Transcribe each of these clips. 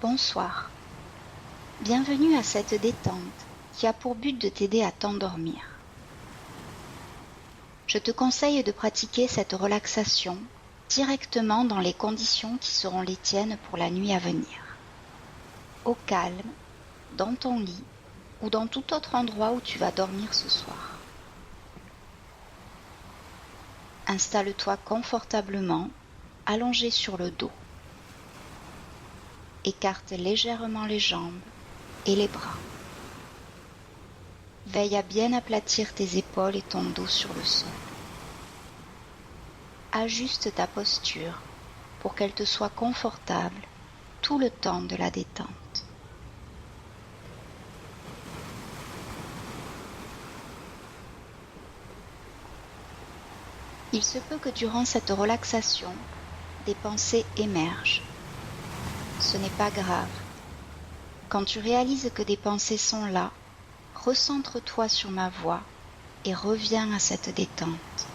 Bonsoir. Bienvenue à cette détente qui a pour but de t'aider à t'endormir. Je te conseille de pratiquer cette relaxation directement dans les conditions qui seront les tiennes pour la nuit à venir. Au calme, dans ton lit ou dans tout autre endroit où tu vas dormir ce soir. Installe-toi confortablement, allongé sur le dos. Écarte légèrement les jambes et les bras. Veille à bien aplatir tes épaules et ton dos sur le sol. Ajuste ta posture pour qu'elle te soit confortable tout le temps de la détente. Il se peut que durant cette relaxation, des pensées émergent. Ce n'est pas grave. Quand tu réalises que des pensées sont là, recentre-toi sur ma voix et reviens à cette détente.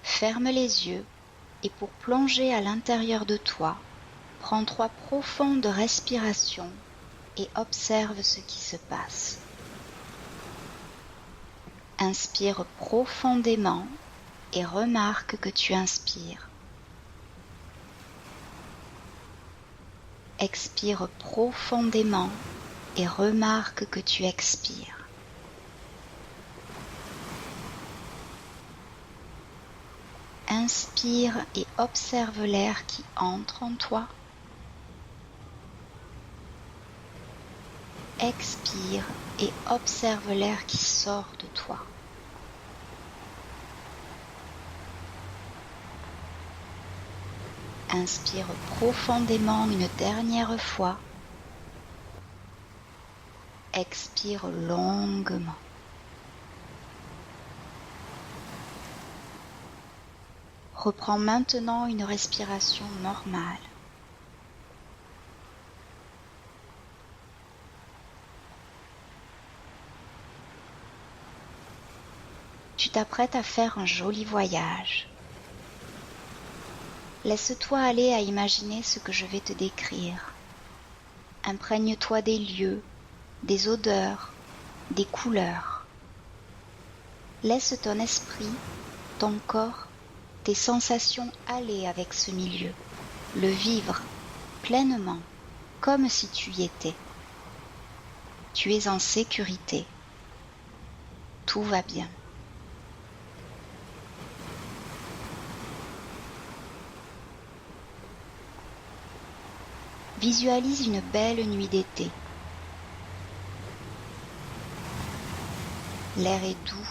Ferme les yeux et pour plonger à l'intérieur de toi, prends 3 profondes respirations et observe ce qui se passe. Inspire profondément et remarque que tu inspires. Expire profondément et remarque que tu expires. Inspire et observe l'air qui entre en toi. Expire et observe l'air qui sort de toi. Inspire profondément une dernière fois. Expire longuement. Reprends maintenant une respiration normale. Tu t'apprêtes à faire un joli voyage. Laisse-toi aller à imaginer ce que je vais te décrire. Imprègne-toi des lieux, des odeurs, des couleurs. Laisse ton esprit, ton corps, tes sensations aller avec ce milieu, le vivre pleinement, comme si tu y étais. Tu es en sécurité. Tout va bien. Visualise une belle nuit d'été. L'air est doux.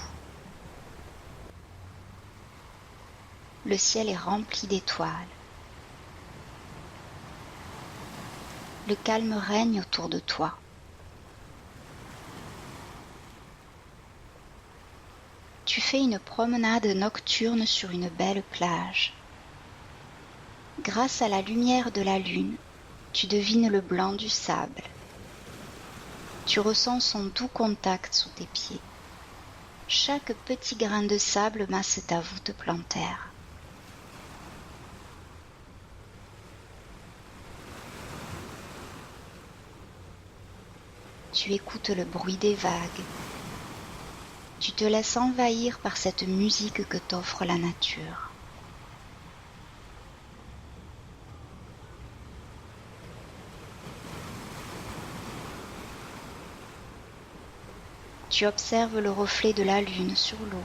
Le ciel est rempli d'étoiles. Le calme règne autour de toi. Tu fais une promenade nocturne sur une belle plage. Grâce à la lumière de la lune, tu devines le blanc du sable. Tu ressens son doux contact sous tes pieds. Chaque petit grain de sable masse ta voûte plantaire. Tu écoutes le bruit des vagues. Tu te laisses envahir par cette musique que t'offre la nature. Tu observes le reflet de la lune sur l'eau.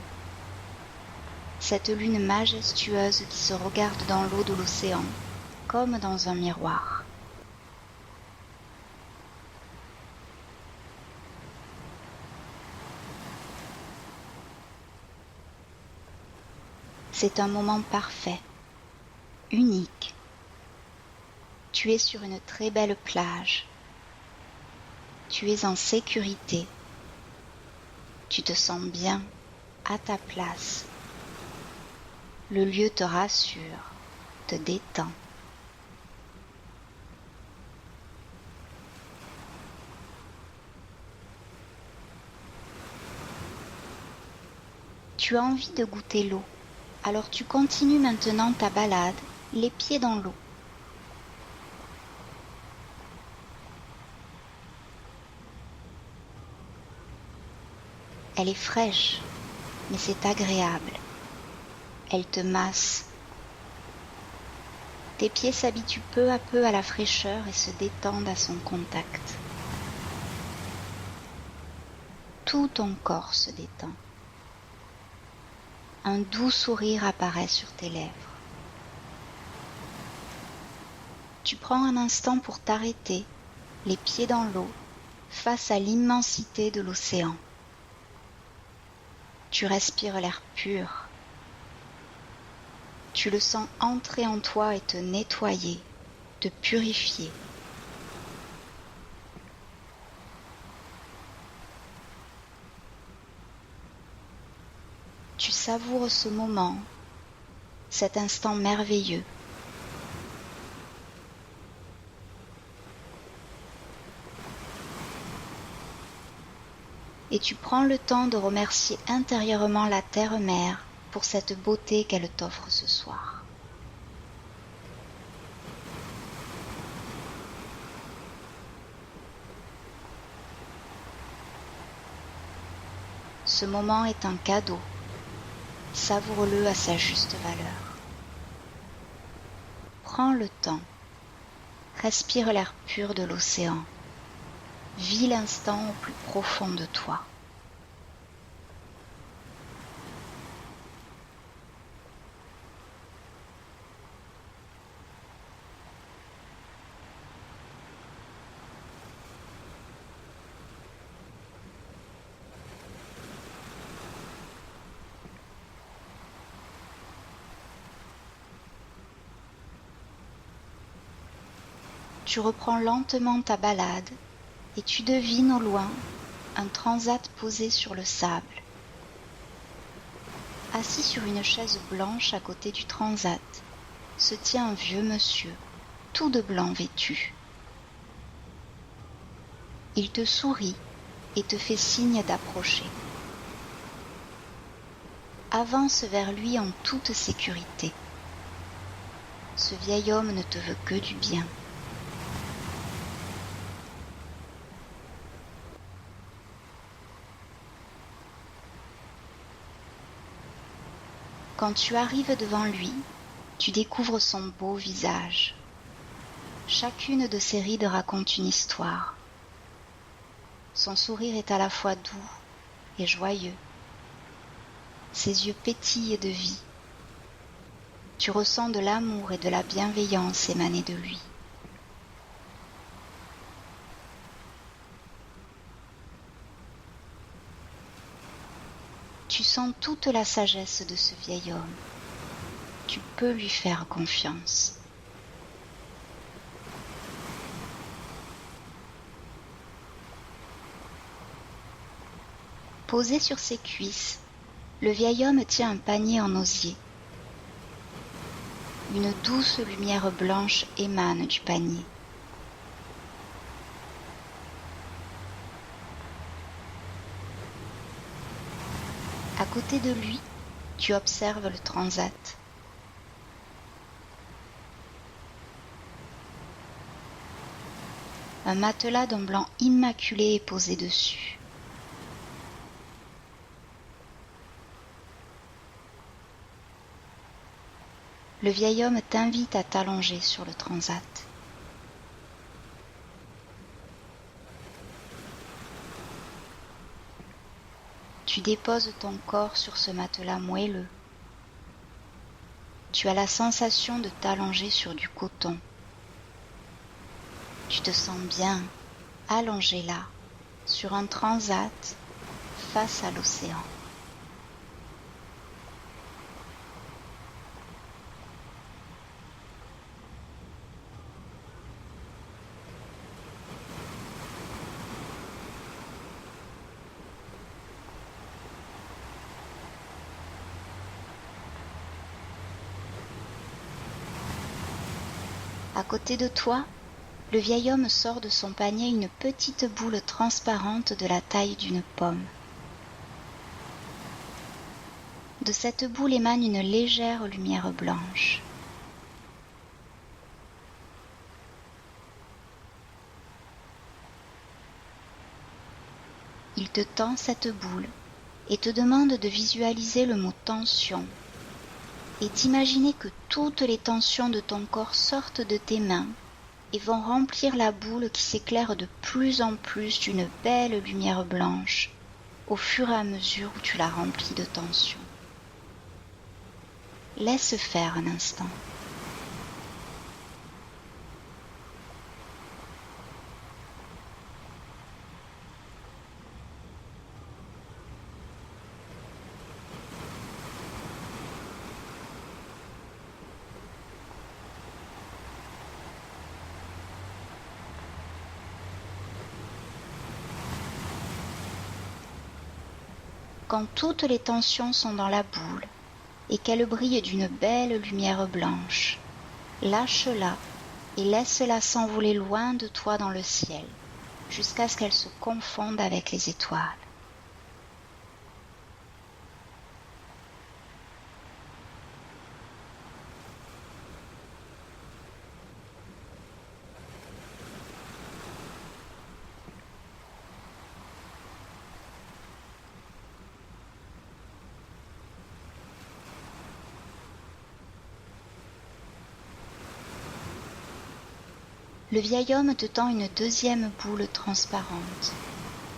Cette lune majestueuse qui se regarde dans l'eau de l'océan, comme dans un miroir. C'est un moment parfait, unique. Tu es sur une très belle plage. Tu es en sécurité. Tu te sens bien, à ta place. Le lieu te rassure, te détend. Tu as envie de goûter l'eau, alors tu continues maintenant ta balade, les pieds dans l'eau. Elle est fraîche, mais c'est agréable. Elle te masse. Tes pieds s'habituent peu à peu à la fraîcheur et se détendent à son contact. Tout ton corps se détend. Un doux sourire apparaît sur tes lèvres. Tu prends un instant pour t'arrêter, les pieds dans l'eau, face à l'immensité de l'océan. Tu respires l'air pur. Tu le sens entrer en toi et te nettoyer, te purifier. Tu savoures ce moment, cet instant merveilleux. Et tu prends le temps de remercier intérieurement la terre-mère pour cette beauté qu'elle t'offre ce soir. Ce moment est un cadeau. Savoure-le à sa juste valeur. Prends le temps. Respire l'air pur de l'océan. Vis l'instant au plus profond de toi. Tu reprends lentement ta balade et tu devines au loin un transat posé sur le sable. Assis sur une chaise blanche à côté du transat, se tient un vieux monsieur, tout de blanc vêtu. Il te sourit et te fait signe d'approcher. Avance vers lui en toute sécurité. Ce vieil homme ne te veut que du bien. Quand tu arrives devant lui, tu découvres son beau visage. Chacune de ses rides raconte une histoire. Son sourire est à la fois doux et joyeux. Ses yeux pétillent de vie. Tu ressens de l'amour et de la bienveillance émaner de lui. Tu sens toute la sagesse de ce vieil homme. Tu peux lui faire confiance. Posé sur ses cuisses, le vieil homme tient un panier en osier. Une douce lumière blanche émane du panier. À côté de lui, tu observes le transat. Un matelas d'un blanc immaculé est posé dessus. Le vieil homme t'invite à t'allonger sur le transat. Tu déposes ton corps sur ce matelas moelleux. Tu as la sensation de t'allonger sur du coton. Tu te sens bien, allongé là, sur un transat, face à l'océan. À côté de toi, le vieil homme sort de son panier une petite boule transparente de la taille d'une pomme. De cette boule émane une légère lumière blanche. Il te tend cette boule et te demande de visualiser le mot tension et d'imaginer que toutes les tensions de ton corps sortent de tes mains et vont remplir la boule qui s'éclaire de plus en plus d'une belle lumière blanche au fur et à mesure où tu la remplis de tension. Laisse faire un instant. Quand toutes les tensions sont dans la boule et qu'elle brille d'une belle lumière blanche, lâche-la et laisse-la s'envoler loin de toi dans le ciel, jusqu'à ce qu'elle se confonde avec les étoiles. Le vieil homme te tend une deuxième boule transparente,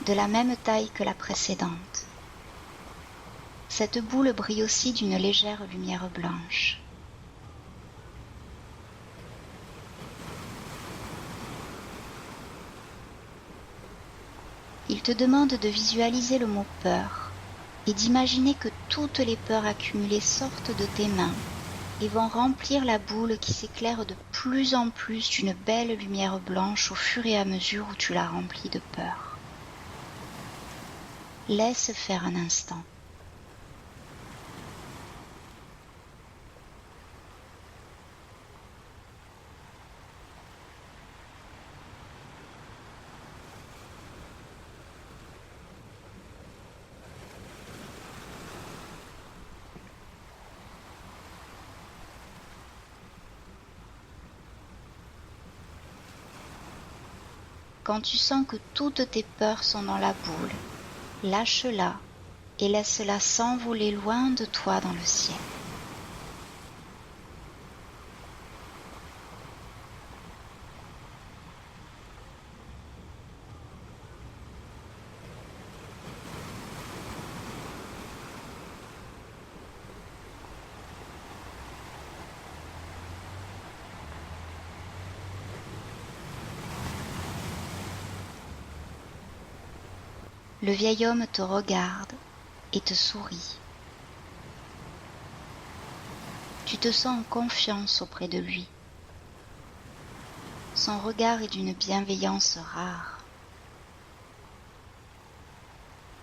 de la même taille que la précédente. Cette boule brille aussi d'une légère lumière blanche. Il te demande de visualiser le mot peur et d'imaginer que toutes les peurs accumulées sortent de tes mains et vont remplir la boule qui s'éclaire de plus en plus d'une belle lumière blanche au fur et à mesure où tu la remplis de peur. Laisse faire un instant. Quand tu sens que toutes tes peurs sont dans la boule, lâche-la et laisse-la s'envoler loin de toi dans le ciel. Le vieil homme te regarde et te sourit. Tu te sens en confiance auprès de lui. Son regard est d'une bienveillance rare.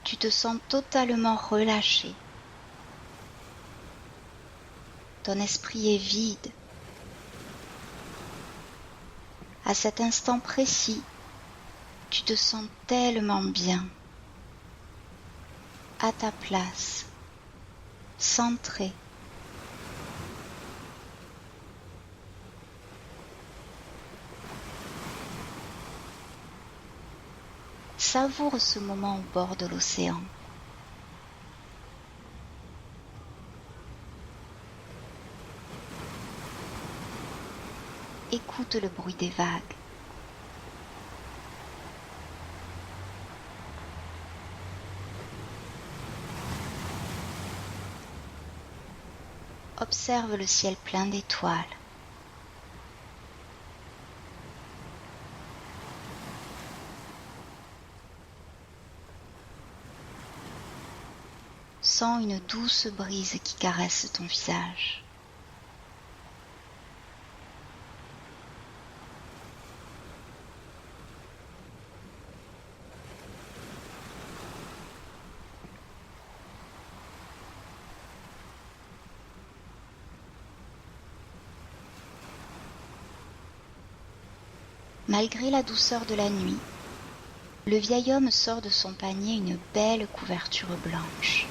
Tu te sens totalement relâché. Ton esprit est vide. À cet instant précis, tu te sens tellement bien. À ta place, centré. Savoure ce moment au bord de l'océan. Écoute le bruit des vagues. Observe le ciel plein d'étoiles. Sens une douce brise qui caresse ton visage. Malgré la douceur de la nuit, le vieil homme sort de son panier une belle couverture blanche.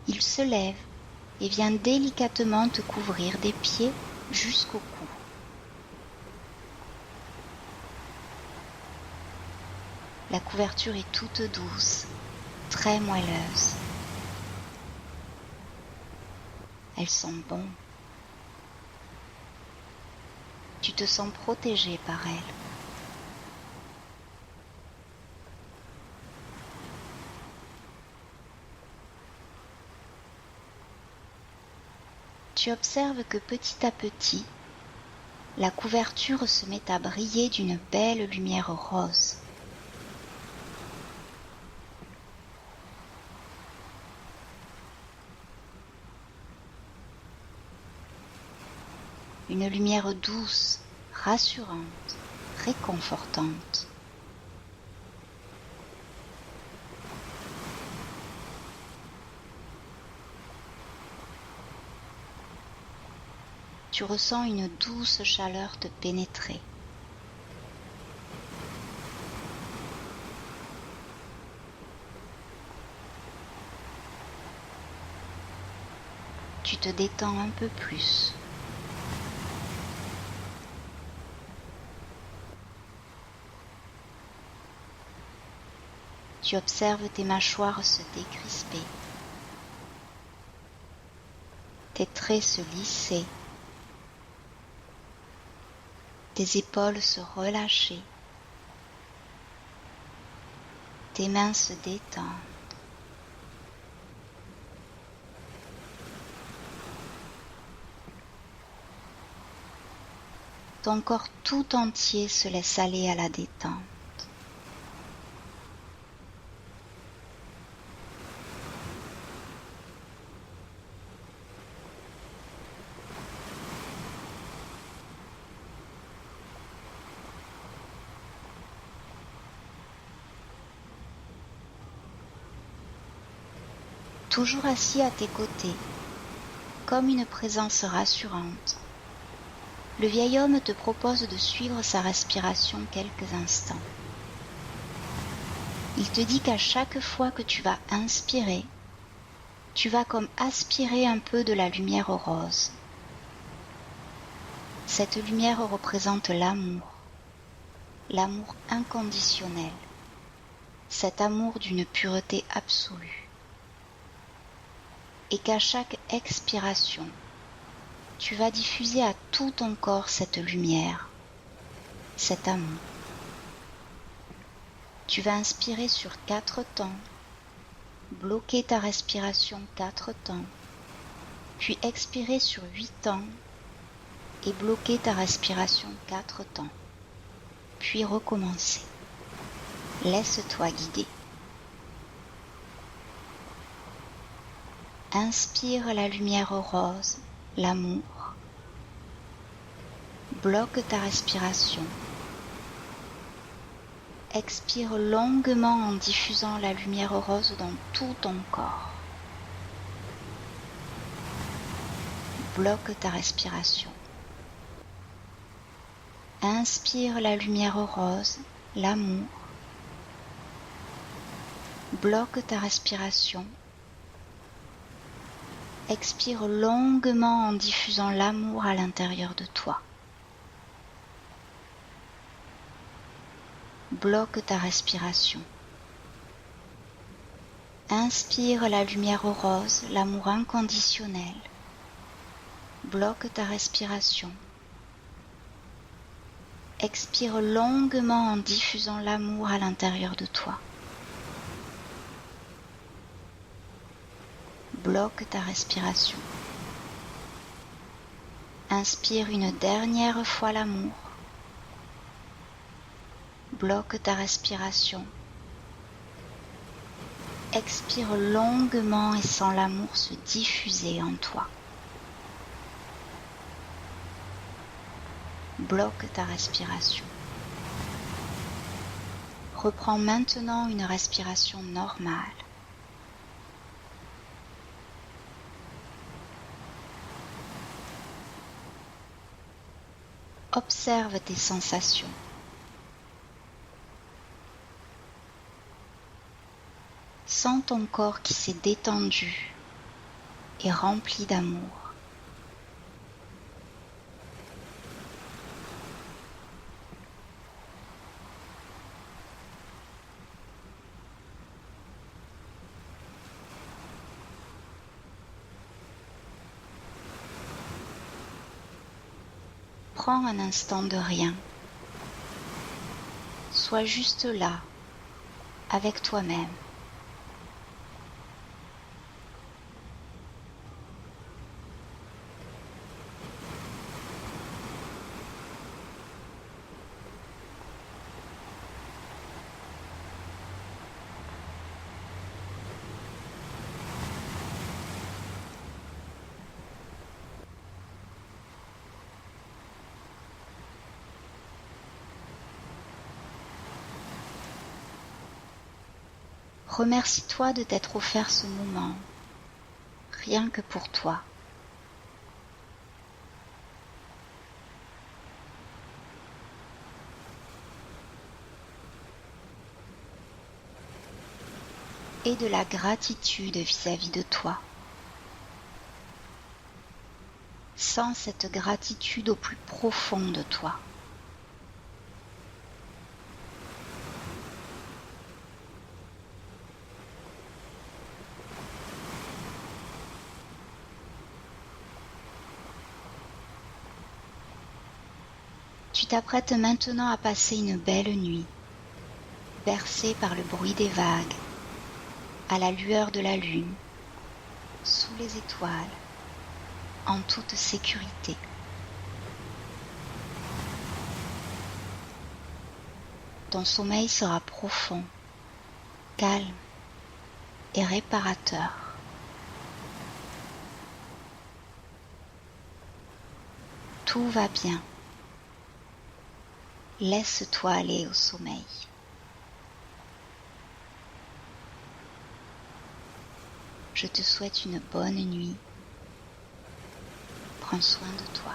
Il se lève et vient délicatement te couvrir des pieds jusqu'au cou. La couverture est toute douce, très moelleuse. Elle sent bon. Tu te sens protégé par elle. Tu observes que petit à petit, la couverture se met à briller d'une belle lumière rose. Une lumière douce, rassurante, réconfortante. Tu ressens une douce chaleur te pénétrer. Tu te détends un peu plus. Tu observes tes mâchoires se décrisper, tes traits se lisser, tes épaules se relâcher, tes mains se détendent. Ton corps tout entier se laisse aller à la détente. Toujours assis à tes côtés, comme une présence rassurante, le vieil homme te propose de suivre sa respiration quelques instants. Il te dit qu'à chaque fois que tu vas inspirer, tu vas comme aspirer un peu de la lumière rose. Cette lumière représente l'amour, l'amour inconditionnel, cet amour d'une pureté absolue. Et qu'à chaque expiration, tu vas diffuser à tout ton corps cette lumière, cet amour. Tu vas inspirer sur 4 temps, bloquer ta respiration 4 temps, puis expirer sur 8 temps et bloquer ta respiration 4 temps, puis recommencer. Laisse-toi guider. Inspire la lumière rose, l'amour. Bloque ta respiration. Expire longuement en diffusant la lumière rose dans tout ton corps. Bloque ta respiration. Inspire la lumière rose, l'amour. Bloque ta respiration. Expire longuement en diffusant l'amour à l'intérieur de toi. Bloque ta respiration. Inspire la lumière rose, l'amour inconditionnel. Bloque ta respiration. Expire longuement en diffusant l'amour à l'intérieur de toi. Bloque ta respiration. Inspire une dernière fois l'amour. Bloque ta respiration. Expire longuement et sens l'amour se diffuser en toi. Bloque ta respiration. Reprends maintenant une respiration normale. Observe tes sensations. Sens ton corps qui s'est détendu et rempli d'amour. Prends un instant de rien. Sois juste là, avec toi-même. Remercie-toi de t'être offert ce moment, rien que pour toi. Et de la gratitude vis-à-vis de toi. Sens cette gratitude au plus profond de toi. Tu t'apprêtes maintenant à passer une belle nuit, bercée par le bruit des vagues, à la lueur de la lune, sous les étoiles, en toute sécurité. Ton sommeil sera profond, calme et réparateur. Tout va bien. Laisse-toi aller au sommeil. Je te souhaite une bonne nuit. Prends soin de toi.